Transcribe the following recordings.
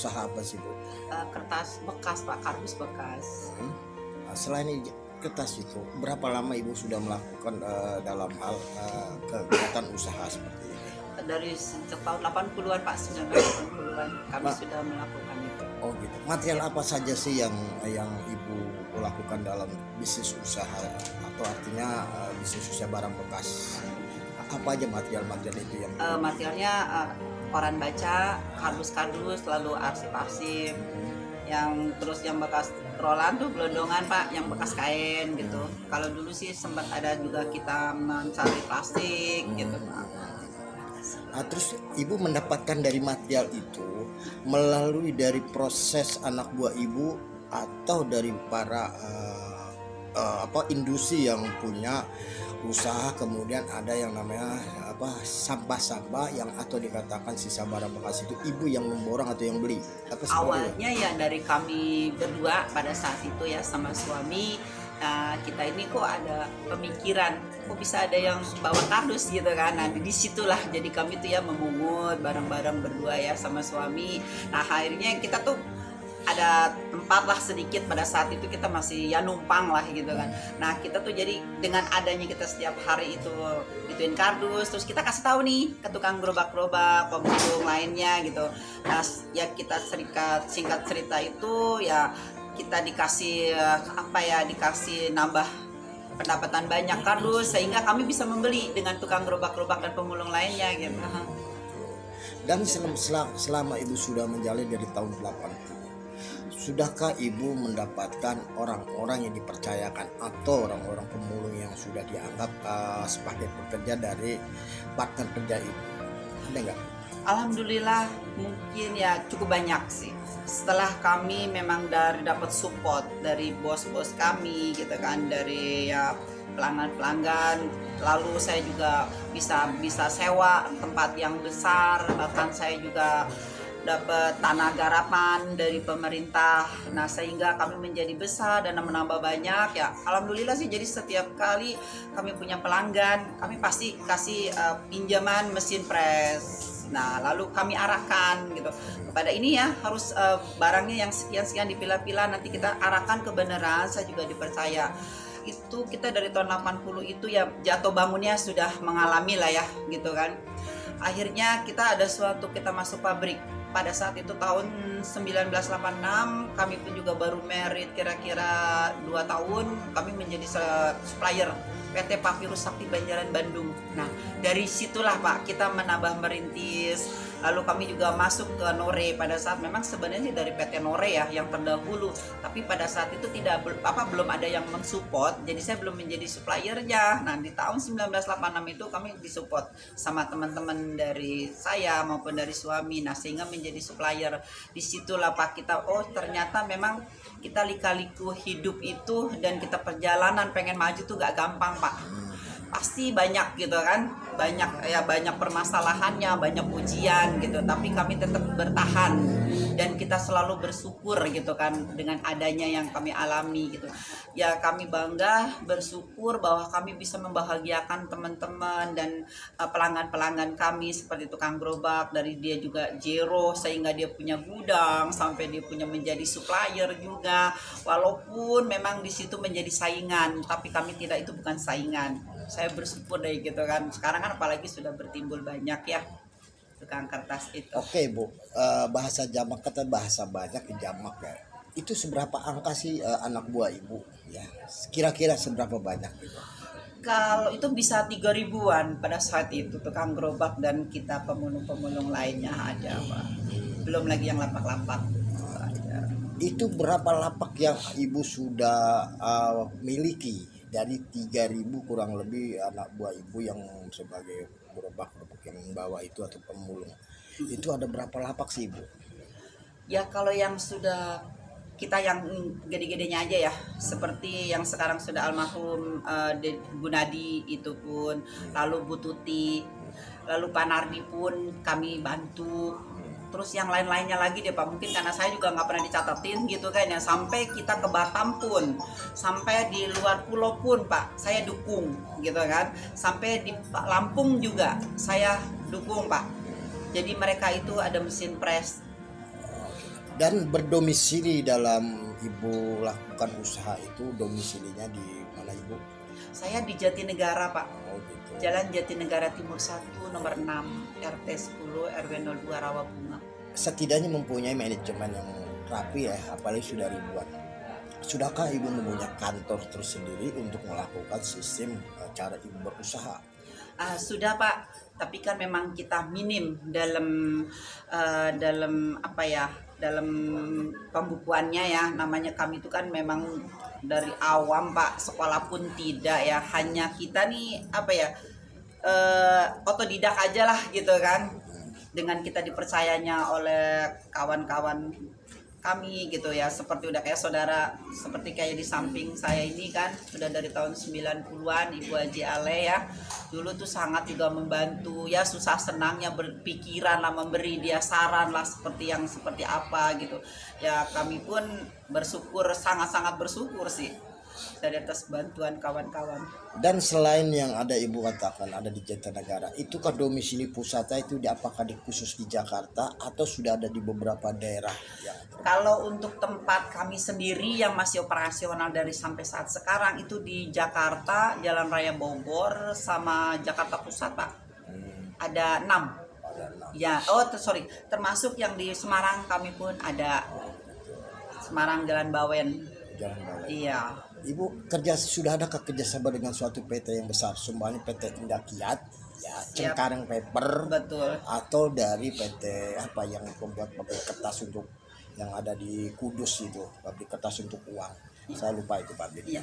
usaha apa sih Bu? Kertas bekas Pak, kardus bekas. Nah, selain kertas itu, berapa lama Ibu sudah melakukan dalam hal kegiatan usaha seperti ini? Dari sejak tahun 80-an Pak, 1980-an kami sudah melakukan itu. Oh gitu. Material apa saja sih yang Ibu lakukan dalam bisnis usaha atau artinya bisnis usaha barang bekas? Apa aja material-material itu yang Materialnya koran baca, kardus-kardus, lalu arsip-arsip, yang terus yang bekas rolan tuh gelondongan Pak, yang bekas kain gitu. Kalau dulu sih sempat ada juga kita mencari plastik gitu Pak. Nah, terus Ibu mendapatkan dari material itu melalui dari proses anak buah Ibu atau dari para industri yang punya usaha, kemudian ada yang namanya sampah-sampah yang atau dikatakan sisa barang bekas itu Ibu yang memborong atau yang beli? Awalnya ya dari kami berdua pada saat itu ya sama suami. Nah, kita ini kok ada pemikiran, kok bisa ada yang bawa kardus gitu kan. Nah, disitulah jadi kami tuh ya memungut barang-barang berdua ya sama suami. Nah, akhirnya kita tuh ada tempat lah sedikit pada saat itu kita masih ya numpang lah gitu kan. Nah, kita tuh jadi dengan adanya kita setiap hari itu gituin kardus, terus kita kasih tahu nih ke tukang gerobak-gerobak, pemulung lainnya gitu. Nah, ya kita singkat cerita itu ya kita dikasih dikasih nambah pendapatan banyak kardus sehingga kami bisa membeli dengan tukang gerobak-gerobak dan pemulung lainnya gitu. Dan selama Ibu sudah menjalani dari tahun 80, sudahkah Ibu mendapatkan orang-orang yang dipercayakan atau orang-orang pemulung yang sudah dianggap sebagai pekerja dari partner kerja Ibu? Ada nggak? Alhamdulillah mungkin ya cukup banyak sih. Setelah kami memang dapat support dari bos-bos kami gitu kan, dari ya pelanggan-pelanggan, lalu saya juga bisa sewa tempat yang besar, bahkan saya juga dapat tanah garapan dari pemerintah. Nah, sehingga kami menjadi besar dan menambah banyak ya. Alhamdulillah sih, jadi setiap kali kami punya pelanggan, kami pasti kasih pinjaman mesin pres. Nah, lalu kami arahkan gitu kepada ini ya, harus barangnya yang sekian-sekian dipilah-pilah, nanti kita arahkan kebenaran. Saya juga dipercaya. Itu kita dari tahun 80 itu ya jatuh bangunnya sudah mengalami lah ya gitu kan. Akhirnya kita masuk pabrik. Pada saat itu tahun 1986 kami pun juga baru merit kira-kira 2 tahun, kami menjadi supplier PT Papirus Sakti Banjaran Bandung. Nah, dari situlah Pak kita menambah merintis. Lalu kami juga masuk ke Nore pada saat memang sebenarnya dari PT Nore ya yang terdahulu, tapi pada saat itu belum ada yang mensupport, jadi saya belum menjadi suppliernya. Nah, di tahun 1986 itu kami disupport sama teman-teman dari saya maupun dari suami. Nah, sehingga menjadi supplier. Disitulah Pak kita, oh ternyata memang kita lika-liku hidup itu dan kita perjalanan pengen maju tuh gak gampang Pak. Pasti banyak gitu kan, banyak permasalahannya, banyak ujian gitu, tapi kami tetap bertahan dan kita selalu bersyukur gitu kan dengan adanya yang kami alami gitu ya. Kami bangga bersyukur bahwa kami bisa membahagiakan teman-teman dan pelanggan-pelanggan kami seperti tukang gerobak, dari dia juga zero sehingga dia punya gudang sampai dia punya menjadi supplier juga, walaupun memang di situ menjadi saingan, tapi kami tidak, itu bukan saingan. Saya bersyukur deh gitu kan. Sekarang kan apalagi sudah bertimbul banyak ya tukang kertas itu. Oke Bu, bahasa jamak kata bahasa banyak jamak ya. Itu seberapa angka sih anak buah Ibu ya? Kira-kira seberapa banyak gitu? Kalau itu bisa 3.000-an pada saat itu tukang gerobak dan kita pemulung-pemulung lainnya ada Pak. Belum lagi yang lapak-lapak. Itu berapa lapak yang Ibu sudah miliki? Dari 3.000 kurang lebih anak buah Ibu yang sebagai gerobak yang bawa itu atau pemulung. Itu ada berapa lapak sih Ibu? Ya kalau yang sudah kita yang gede-gedenya aja ya, seperti yang sekarang sudah almarhum Gunadi itu pun, lalu Bu Tuti, lalu Pak Nardi pun kami bantu. Terus yang lain-lainnya lagi deh Pak, mungkin karena saya juga nggak pernah dicatatin gitu kan ya, sampai kita ke Batam pun, sampai di luar pulau pun Pak saya dukung gitu kan, sampai di Lampung juga saya dukung Pak. Jadi mereka itu ada mesin pres Dan berdomisili dalam ibu lakukan usaha itu domisilinya di mana ibu? Saya di Jatinegara Pak, Oh gitu. Jalan Jatinegara Timur 1 nomor 6 RT 10 RW 02 Rawabunga. Setidaknya mempunyai manajemen yang rapi ya, apalagi sudah ribuan. Sudahkah ibu mempunyai kantor tersendiri untuk melakukan sistem cara ibu berusaha? Sudah Pak, tapi kan memang kita minim dalam apa ya, dalam pembukuannya ya. Namanya kami itu kan memang dari awam Pak, sekolah pun tidak ya, hanya kita nih apa ya, otodidak aja lah gitu kan, dengan kita dipercayanya oleh kawan-kawan kami gitu ya, seperti udah kayak saudara, seperti kayak di samping saya ini kan sudah dari tahun 90-an Ibu Haji Ale ya, dulu tuh sangat juga membantu ya, susah senangnya berpikiran lah, memberi dia saran lah seperti apa gitu ya. Kami pun bersyukur, sangat-sangat bersyukur sih dari atas bantuan kawan-kawan. Dan selain yang ada ibu katakan ada di Jatinegara, itukah domisili pusatnya itu apakah khusus di Jakarta atau sudah ada di beberapa daerah yang Kalau untuk tempat kami sendiri yang masih operasional dari sampai saat sekarang itu di Jakarta, Jalan Raya Bogor sama Jakarta Pusat Pak. Ada 6. ada enam? Ya, sorry, termasuk yang di Semarang kami pun ada. Semarang Jalan Bawen. Jalan Bawang. Iya. Ibu sudah ada kerjasama dengan suatu PT yang besar, sumbangnya PT Indakiat, ya, Siap. Cengkareng Paper, Betul. atau dari PT apa yang membuat pabrik kertas untuk yang ada di Kudus itu, pabrik kertas untuk uang. Saya lupa itu pabrik. Iya.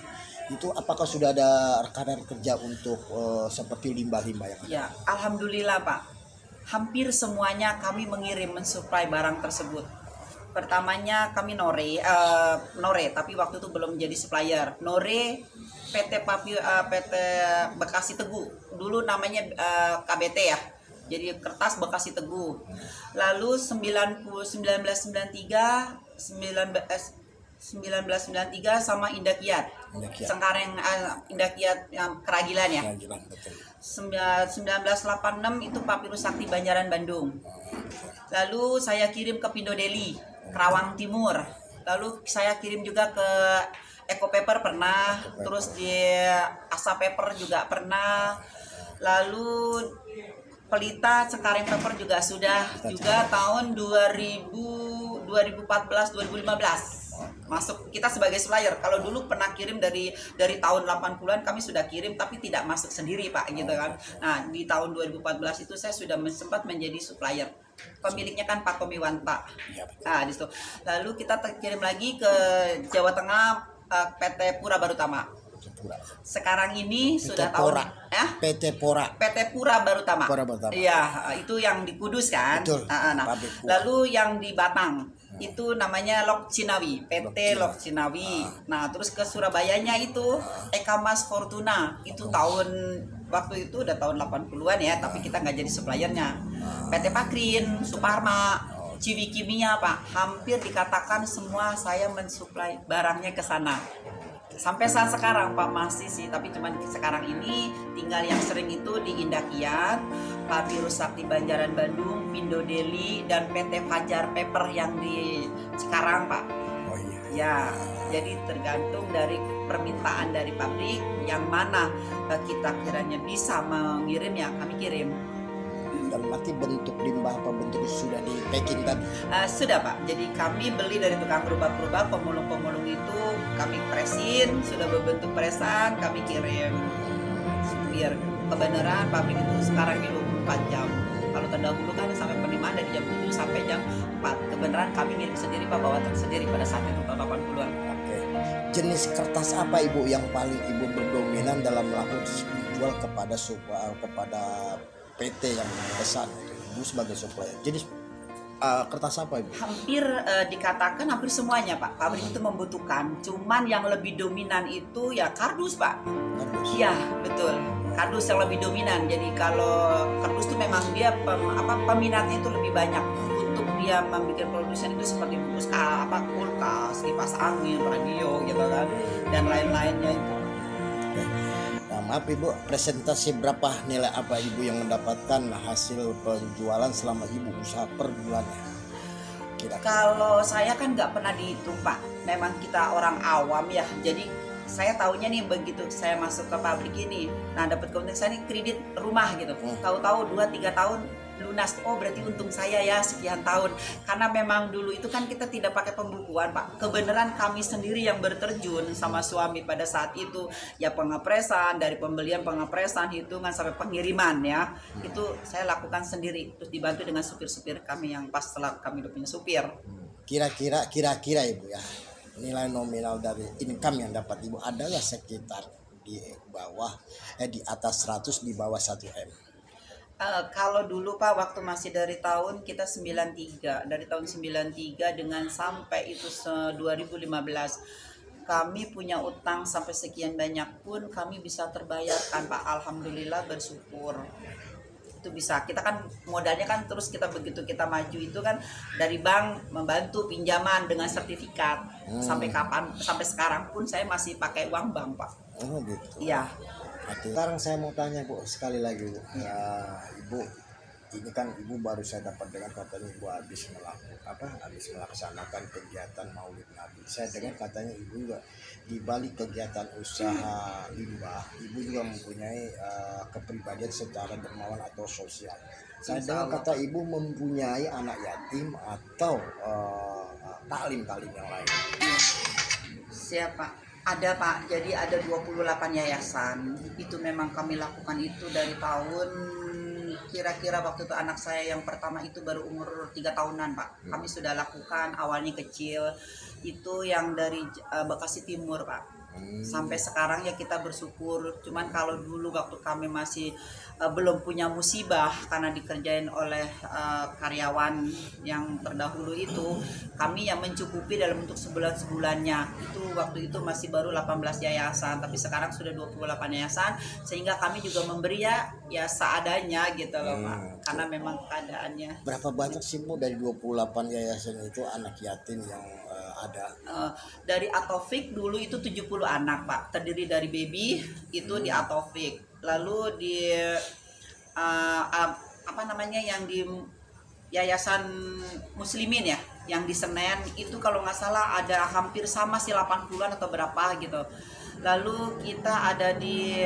Itu apakah sudah ada rekanan kerja untuk seperti limbah-limbah yang ada? Ya, alhamdulillah Pak. Hampir semuanya kami mensuplai barang tersebut. Pertamanya kami Nore, tapi waktu itu belum jadi supplier. Nore PT Bekasi Teguh. Dulu namanya KBT ya. Jadi kertas Bekasi Teguh. Lalu 1993 sama Indakiat. Indakiat. Cengkareng Indakiat yang Keragilan ya. Keragilan, betul. 1986 itu Papirus Sakti Banjaran Bandung. Lalu saya kirim ke Pindo Deli, Kerawang Timur. Lalu saya kirim juga ke Eco Paper pernah, terus di Asa Paper juga pernah. Lalu Pelita Cengkareng Paper juga sudah, juga tahun 2014 2015 masuk kita sebagai supplier. Kalau dulu pernah kirim dari tahun 80-an kami sudah kirim tapi tidak masuk sendiri Pak gitu kan. Nah, di tahun 2014 itu saya sudah sempat menjadi supplier. Pemiliknya kan Pak Tomiwanta. Ya, betul. Nah, di situ. Lalu kita kirim lagi ke Jawa Tengah, PT Pura Barutama. Sekarang ini sudah Pora. tahun ya? PT Pora. PT Pura Barutama. Pura Barutama. Iya, itu yang di Kudus kan. Betul. Nah, Pabrik Pura. lalu yang di Batang itu namanya Lok Cinawi, PT Lok Lok Cinawi. Nah, terus ke Surabayanya itu Eka Mas Fortuna. Itu tahun waktu itu udah tahun 80-an ya, tapi kita nggak jadi suppliernya. PT Pakrin, Suparma, Ciwi Kimia Pak, hampir dikatakan semua saya mensuplai barangnya ke sana. Sampai saat sekarang Pak masih sih, tapi cuman sekarang ini tinggal yang sering itu di Indakiat, Papirus Sakti Banjaran Bandung, Pindo Deli, dan PT Fajar Paper yang di Cikarang Pak. Oh iya. Ya, jadi tergantung dari permintaan dari pabrik yang mana kita kiranya bisa mengirim ya kami kirim. Dan nanti bentuk limbah apa bentuk sudah di packing tadi? Sudah Pak, jadi kami beli dari tukang gerobak-gerobak, pemulung-pemulung itu kami presin, sudah berbentuk presan, kami kirim biar kebenaran pabrik itu sekarang ini 24 jam. Kalau terdahulu kan sampai penerimaan dari jam 7 sampai jam 4. Kebenaran kami ngirim sendiri Pak, bawa truk sendiri pada saat itu tahun 80-an. Oke. Jenis kertas apa Ibu yang paling Ibu berdominan dalam melakukan jual kepada PT yang besar Ibu sebagai supplier? Jadi kertas apa Ibu? Hampir dikatakan hampir semuanya Pak. Pabrik itu membutuhkan. Cuman yang lebih dominan itu ya kardus Pak. Kardus. Iya betul. Kardus yang lebih dominan. Jadi kalau kardus itu memang dia peminatnya itu lebih banyak. Untuk dia membuat produsen itu seperti bungkus kulkas, kipas angin, radio gitu kan, dan lain-lainnya itu. Oke. Nah, maaf Ibu, presentasi berapa nilai apa Ibu yang mendapatkan hasil penjualan selama Ibu usaha per bulannya? Oke, kira-kira? Kalau saya kan nggak pernah dihitung Pak, memang kita orang awam ya, jadi saya tahunya nih begitu saya masuk ke pabrik ini, nah dapat keuntungan saya nih kredit rumah gitu, tahu-tahu 2-3 tahun lunas, oh berarti untung saya ya sekian tahun, karena memang dulu itu kan kita tidak pakai pembukuan Pak, kebenaran kami sendiri yang berterjun sama suami pada saat itu, ya pengepresan, dari pembelian pengepresan, hitungan sampai pengiriman ya, itu saya lakukan sendiri, terus dibantu dengan supir-supir kami yang pas setelah kami udah punya supir. Kira-kira Ibu ya, nilai nominal dari income yang dapat Ibu adalah sekitar di bawah di atas 100, di bawah 1 M. Kalau dulu Pak waktu masih dari tahun kita 93, dari tahun 93 dengan sampai itu 2015 kami punya utang sampai sekian banyak pun kami bisa terbayarkan Pak, alhamdulillah, bersyukur. Itu bisa, kita kan modalnya kan terus kita begitu kita maju itu kan dari bank membantu pinjaman dengan sertifikat sampai sekarang pun saya masih pakai uang bank Pak. Oh gitu. Iya. Oke. Sekarang saya mau tanya Bu, sekali lagi Bu, Ibu, ini kan Ibu baru saya dapat dengan katanya Ibu habis melaksanakan kegiatan Maulid Nabi. Saya dengar katanya Ibu juga di balik kegiatan usaha limbah, Ibu juga mempunyai kepribadian secara dermawan atau sosial. Saya dengar kata Ibu mempunyai anak yatim atau taklim yang lain. Siapa? Ada Pak, jadi ada 28 yayasan. Itu memang kami lakukan itu dari tahun kira-kira waktu itu anak saya yang pertama itu baru umur 3 tahunan Pak. Kami sudah lakukan, awalnya kecil. Itu yang dari Bekasi Timur Pak. Sampai sekarang ya kita bersyukur. Cuman kalau dulu waktu kami masih belum punya musibah karena dikerjain oleh karyawan yang terdahulu itu, kami yang mencukupi dalam bentuk sebulan-sebulannya. Itu waktu itu masih baru 18 yayasan, tapi sekarang sudah 28 yayasan, sehingga kami juga memberi ya seadanya gitu loh Pak. Karena memang keadaannya. Berapa banyak sih Bu dari 28 yayasan itu anak yatim yang ada? Dari Atofik dulu itu 70 anak Pak, terdiri dari baby itu di Atofik, lalu di apa namanya yang di Yayasan Muslimin ya, yang di Senen itu kalau nggak salah ada hampir sama sih 80-an atau berapa gitu. Lalu kita ada di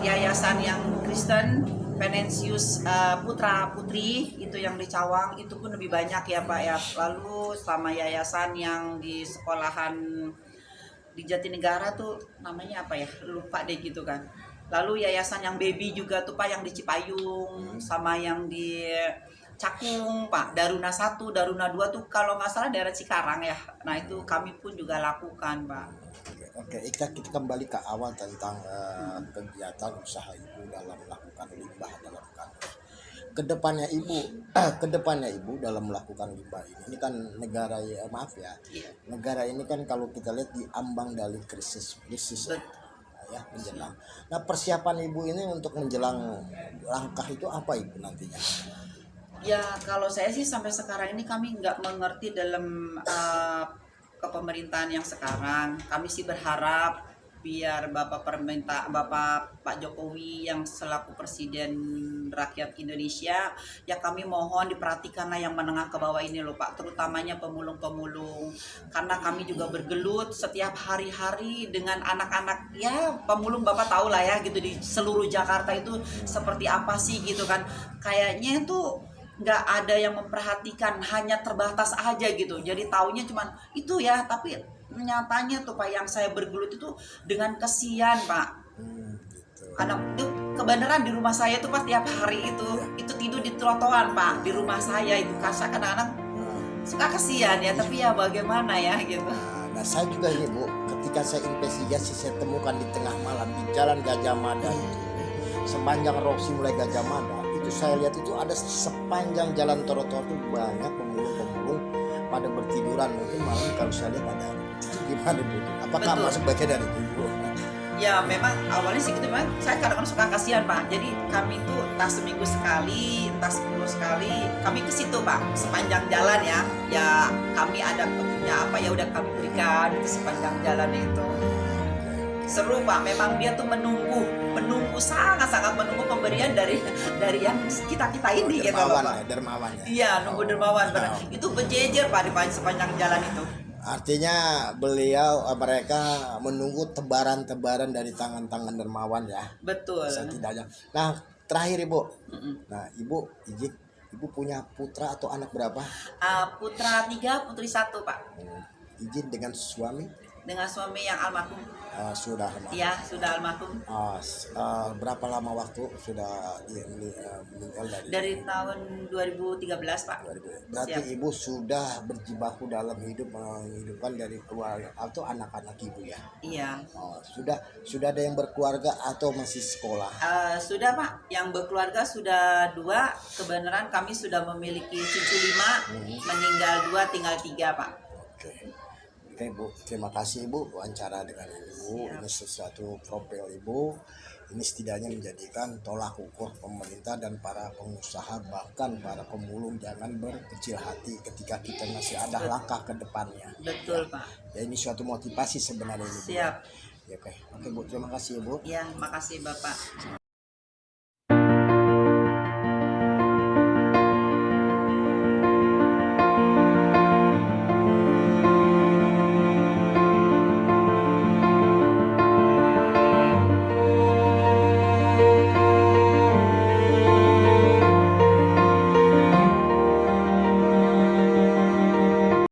yayasan yang Kristen Venantius Putra Putri itu yang di Cawang, itu pun lebih banyak ya Pak ya. Lalu sama yayasan yang di sekolahan di Jatinegara tuh namanya apa ya, lupa deh gitu kan. Lalu yayasan yang baby juga tuh Pak, yang di Cipayung sama yang di Cakung Pak, Daruna 1, Daruna 2 tuh kalau nggak salah daerah Cikarang ya. Nah itu kami pun juga lakukan Pak. Oke, kita kembali ke awal tentang kegiatan usaha Ibu dalam melakukan limbah dalam kampus. Kedepannya Ibu dalam melakukan limbah ini kan negara negara ini kan kalau kita lihat diambang dari krisis ya menjelang. Nah persiapan Ibu ini untuk menjelang langkah itu apa Ibu nantinya? Ya kalau saya sih sampai sekarang ini kami nggak mengerti dalam kepemerintahan yang sekarang. Kami sih berharap biar Bapak Pak Jokowi yang selaku Presiden Rakyat Indonesia, ya kami mohon diperhatikanlah yang menengah ke bawah ini loh Pak, terutamanya pemulung-pemulung, karena kami juga bergelut setiap hari-hari dengan anak-anak ya pemulung, Bapak tahu lah ya gitu, di seluruh Jakarta itu seperti apa sih gitu kan, kayaknya tuh nggak ada yang memperhatikan, hanya terbatas aja gitu, jadi taunya cuman itu ya, tapi nyatanya tuh Pak yang saya bergelut itu dengan kesian Pak. Karena itu kebenaran di rumah saya tuh pas tiap hari itu tidur di trotoar Pak, di rumah saya itu kasar, kadang-kadang suka kesian ya, tapi ya bagaimana ya gitu. Nah saya juga ini Bu, ketika saya investigasi saya temukan di tengah malam di Jalan Gajah Mada itu, sepanjang Roksi mulai Gajah Mada itu saya lihat itu ada sepanjang jalan trotoar itu banyak pemulung-pemulung pada bertiduran, mungkin malam kalau saya lihat ada. Itu gimana Bu? Apakah Betul. masuk bagian dari itu? Ya memang awalnya sih gitu, memang saya kadang-kadang suka kasihan Pak. Jadi kami tuh entah seminggu sekali, entah 10 sekali kami ke situ Pak, sepanjang jalan ya. Ya kami ada punya apa ya udah kami berikan itu sepanjang jalan itu. seru Pak. Memang dia tuh menunggu sangat menunggu pemberian dari yang kita ini gitu loh Dermawan Pak. ya, dermawan ya. Iya, nunggu dermawan. Benar. Oh. Itu berjejer Pak di sepanjang jalan itu. Artinya mereka menunggu tebaran-tebaran dari tangan-tangan dermawan ya. Betul. Setidaknya. Nah, terakhir Ibu. Mm-mm. Nah, Ibu punya putra atau anak berapa? Putra 3, putri 1 Pak. Izin dengan suami? Dengan suami yang almarhum. Sudah lama. Iya, sudah almarhum. Berapa lama waktu sudah meninggal Dari tahun 2013 Pak. Berarti Siap. Ibu sudah berjibaku dalam menghidupkan dari keluarga atau anak-anak Ibu ya? Iya. Sudah ada yang berkeluarga atau masih sekolah? Sudah Pak, yang berkeluarga sudah 2. Kebenaran kami sudah memiliki cucu 5, meninggal 2, tinggal 3 Pak. Oke Bu, terima kasih Ibu wawancara dengan Ibu. Siap. Ini sesuatu profil Ibu. Ini setidaknya menjadikan tolak ukur pemerintah dan para pengusaha, bahkan para pemulung, jangan berkecil hati ketika kita masih ada langkah ke depannya. Betul Pak. Ya, ini suatu motivasi sebenarnya ini. Bu. Siap. Ya, oke Bu, terima kasih Bu. Ya, makasih Bapak.